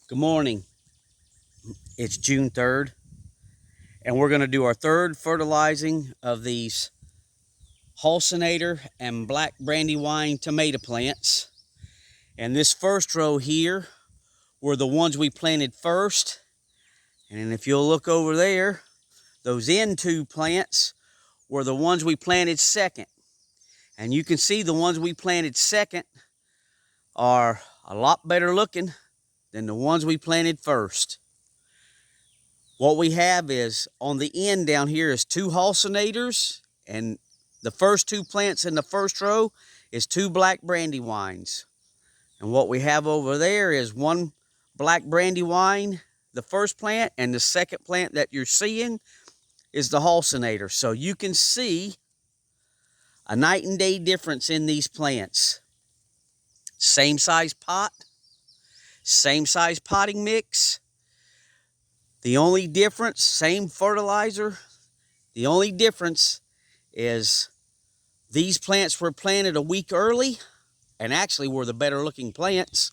Good morning. It's June 3rd, and we're going to do our third fertilizing of these Hossinator and Black Brandywine tomato plants. And this first row here were the ones we planted first. And if you'll look over there, those end two plants were the ones we planted second. And you can see the ones we planted second are a lot better looking than the ones we planted first. What we have is on the end down here is two Hossinators, and the first two plants in the first row is two Black Brandywines. And what we have over there is one Black Brandywine, the first plant, and the second plant that you're seeing is the Hossinator. So you can see a night and day difference in these plants. Same size pot, same size potting mix. The only difference, same fertilizer, the only difference is these plants were planted a week early and actually were the better looking plants.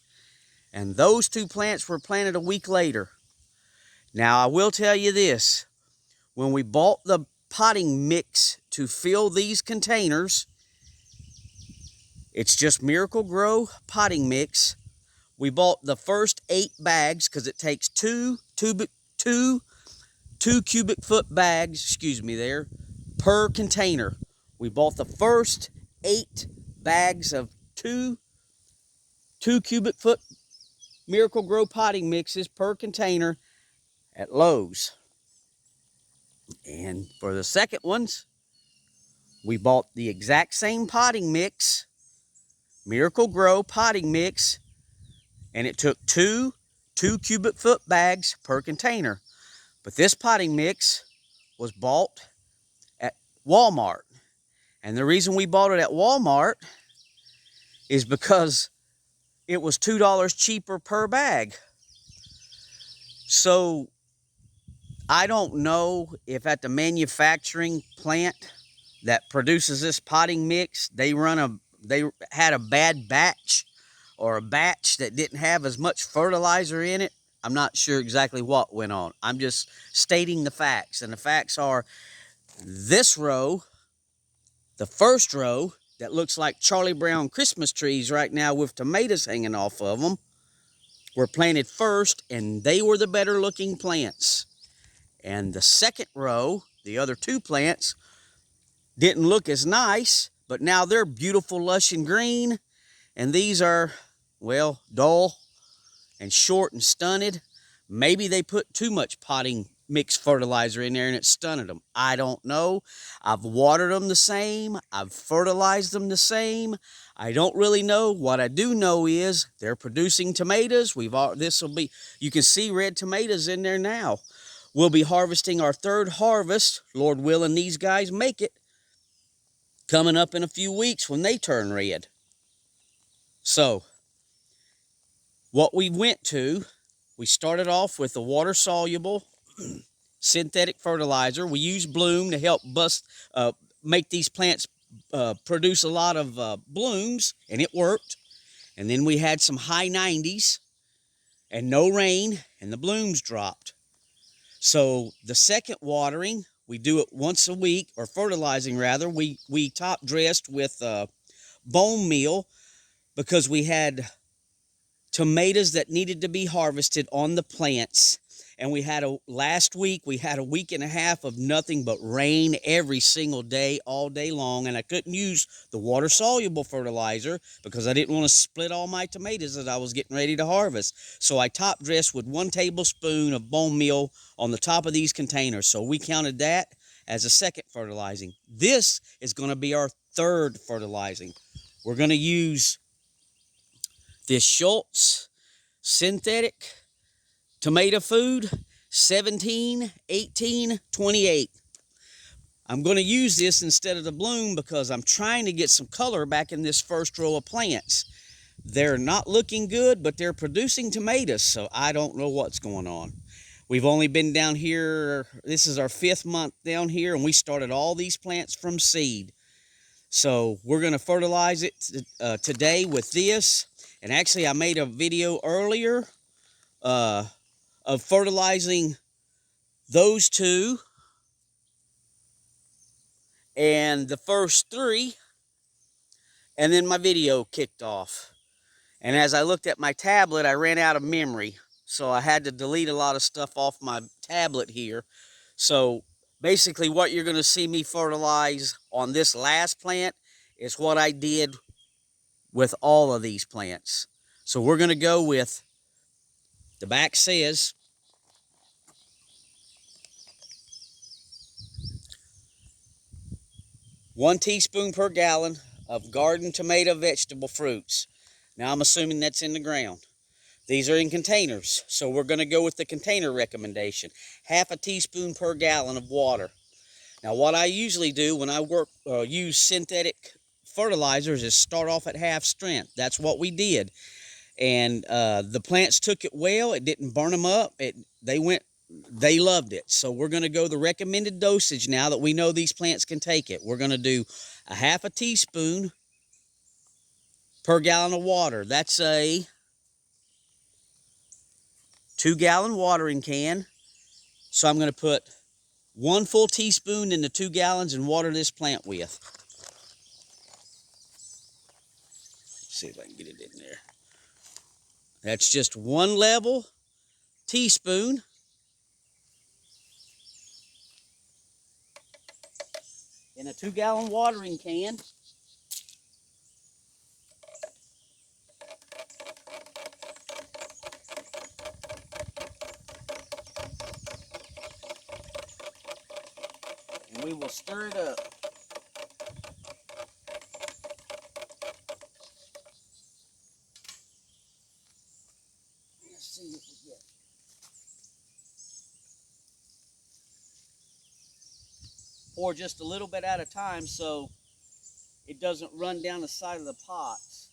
And those two plants were planted a week later. Now, I will tell you this. When we bought the potting mix to fill these containers, it's just Miracle-Gro potting mix. We bought the first 8 bags because it takes two cubic foot bags, per container. We bought the first 8 bags of two cubic foot Miracle-Gro potting mixes per container at Lowe's. And for the second ones, we bought the exact same potting mix, Miracle-Gro potting mix, and it took two cubic foot bags per container. But this potting mix was bought at Walmart. And the reason we bought it at Walmart is because it was $2 cheaper per bag. So I don't know if at the manufacturing plant that produces this potting mix, they had a bad batch or a batch that didn't have as much fertilizer in it. I'm not sure exactly what went on. I'm just stating the facts. And the facts are this row, the first row, that looks like Charlie Brown Christmas trees right now with tomatoes hanging off of them, were planted first, and they were the better looking plants. And the second row, the other two plants, didn't look as nice, but now they're beautiful, lush, and green. And these are, well, dull and short and stunted. Maybe they put too much potting mix fertilizer in there and it stunted them. I don't know. I've watered them the same. I've fertilized them the same. I don't really know. What I do know is they're producing tomatoes. You can see red tomatoes in there now. We'll be harvesting our third harvest, Lord willing these guys make it, coming up in a few weeks when they turn red. So, what we started off with a water-soluble synthetic fertilizer. We used Bloom to help make these plants produce a lot of blooms, and it worked. And then we had some high 90s and no rain, and the blooms dropped. So the second watering, we do it once a week, or fertilizing rather. We top dressed with bone meal because we had tomatoes that needed to be harvested on the plants. And last week, we had a week and a half of nothing but rain every single day, all day long. And I couldn't use the water-soluble fertilizer because I didn't want to split all my tomatoes that I was getting ready to harvest. So I top dressed with 1 tablespoon of bone meal on the top of these containers. So we counted that as a second fertilizing. This is going to be our third fertilizing. We're going to use this Schultz synthetic tomato food 17-18-28. I'm going to use this instead of the Bloom because I'm trying to get some color back in this first row of plants. They're not looking good, but they're producing tomatoes, so I don't know what's going on. We've only been down here, this is our 5th month down here, and we started all these plants from seed. So we're going to fertilize it today with this. And actually, I made a video earlier of fertilizing those two and the first 3, and then my video kicked off. And as I looked at my tablet, I ran out of memory, so I had to delete a lot of stuff off my tablet here. So basically what you're going to see me fertilize on this last plant is what I did with all of these plants. So we're going to go with, the back says, 1 teaspoon per gallon of garden tomato vegetable fruits. Now I'm assuming that's in the ground. These are in containers, so we're going to go with the container recommendation. 1/2 teaspoon per gallon of water. Now what I usually do when I use synthetic fertilizers is start off at half strength. That's what we did. And the plants took it well. It didn't burn them up. They loved it. So we're going to go the recommended dosage now that we know these plants can take it. We're going to do 1/2 teaspoon per gallon of water. That's a 2-gallon watering can. So I'm going to put 1 full teaspoon in the 2 gallons and water this plant with. Let's see if I can get it in there. That's just 1 level teaspoon. In a 2-gallon watering can. And we will stir it up. Let's see if we get. Pour just a little bit at a time so it doesn't run down the side of the pots.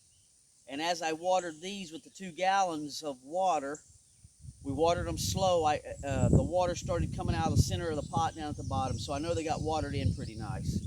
And as I watered these with the 2 gallons of water, we watered them slow. The water started coming out of the center of the pot down at the bottom, so I know they got watered in pretty nice.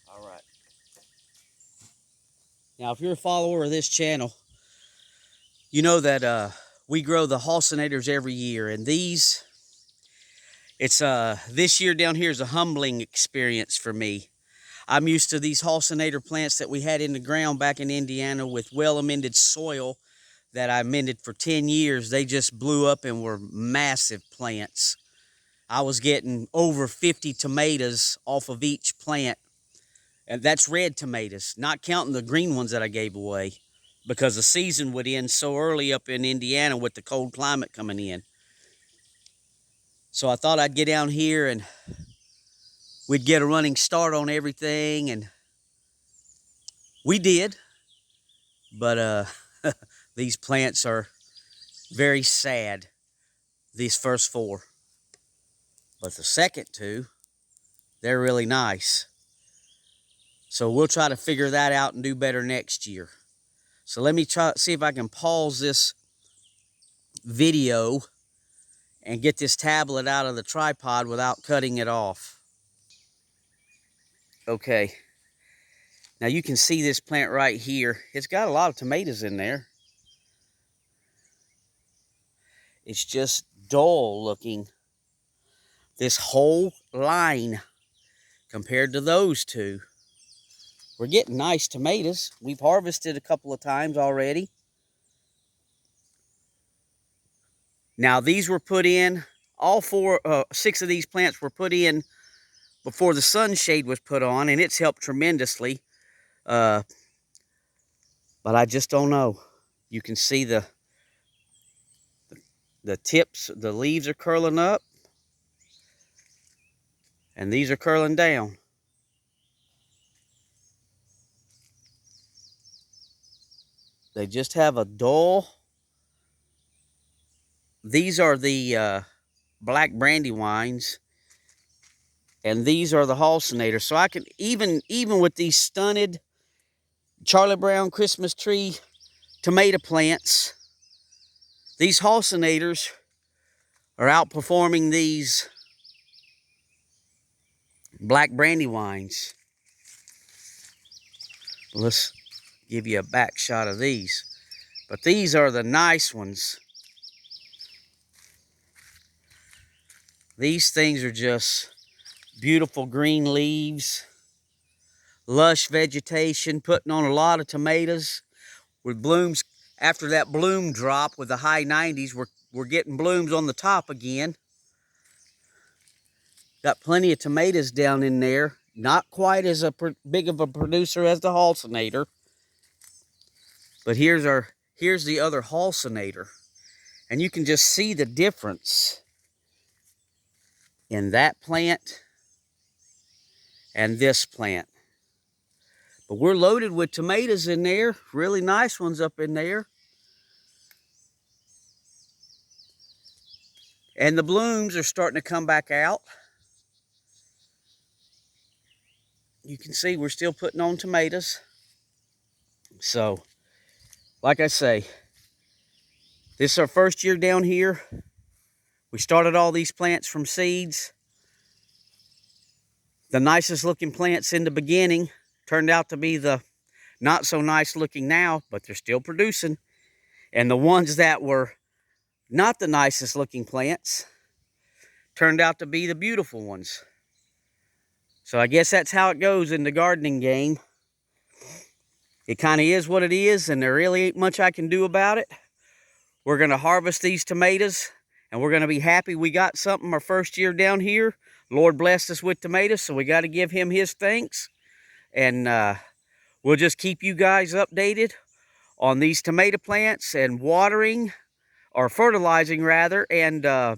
All right. Now, if you're a follower of this channel, you know that we grow the Hossinators every year, and this year down here is a humbling experience for me. I'm used to these Hossinator plants that we had in the ground back in Indiana with well-amended soil that I amended for 10 years. They just blew up and were massive plants. I was getting over 50 tomatoes off of each plant. And that's red tomatoes, not counting the green ones that I gave away, because the season would end so early up in Indiana with the cold climate coming in. So I thought I'd get down here and we'd get a running start on everything, and we did. But these plants are very sad, these first 4. But the second 2, they're really nice. So we'll try to figure that out and do better next year. So let me try see if I can pause this video and get this tablet out of the tripod without cutting it off. Okay. Now you can see this plant right here. It's got a lot of tomatoes in there. It's just dull looking. This whole line compared to those 2. We're getting nice tomatoes. We've harvested a couple of times already. Now these were put in, all 6 of these plants were put in before the sunshade was put on, and it's helped tremendously. But I just don't know. You can see the tips, the leaves are curling up, and these are curling down. They just have a dull. These are the black Brandywines, and these are the Hossinator. So I can even with these stunted Charlie Brown Christmas tree tomato plants, these Hossinators are outperforming these black Brandywines. Let's give you a back shot of these. But these are the nice ones. These things are just beautiful green leaves, lush vegetation, putting on a lot of tomatoes with blooms. After that bloom drop with the high 90s, we're getting blooms on the top again. Got plenty of tomatoes down in there. Not quite as big of a producer as the Hossinator. But here's the other Hossinator. And you can just see the difference in that plant and this plant. But we're loaded with tomatoes in there. Really nice ones up in there. And the blooms are starting to come back out. You can see we're still putting on tomatoes. So, like I say, this is our first year down here. We started all these plants from seeds. The nicest looking plants in the beginning turned out to be the not so nice looking now, but they're still producing. And the ones that were not the nicest looking plants turned out to be the beautiful ones. So I guess that's how it goes in the gardening game. It kind of is what it is, and there really ain't much I can do about it. We're going to harvest these tomatoes, and we're going to be happy we got something our first year down here. Lord blessed us with tomatoes, so we got to give him his thanks. And we'll just keep you guys updated on these tomato plants and watering, or fertilizing rather, and our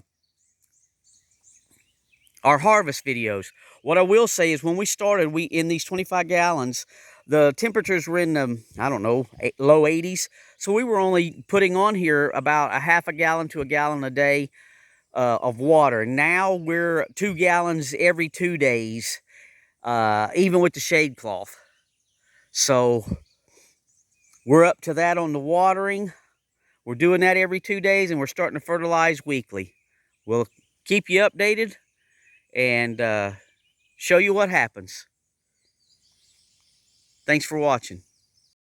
harvest videos. What I will say is when we started, in these 25 gallons, the temperatures were in the, I don't know, low 80s. So we were only putting on here about a half a gallon to a gallon a day of water. Now we're 2 gallons every 2 days, even with the shade cloth. So we're up to that on the watering. We're doing that every 2 days, and we're starting to fertilize weekly. We'll keep you updated and show you what happens. Thanks for watching.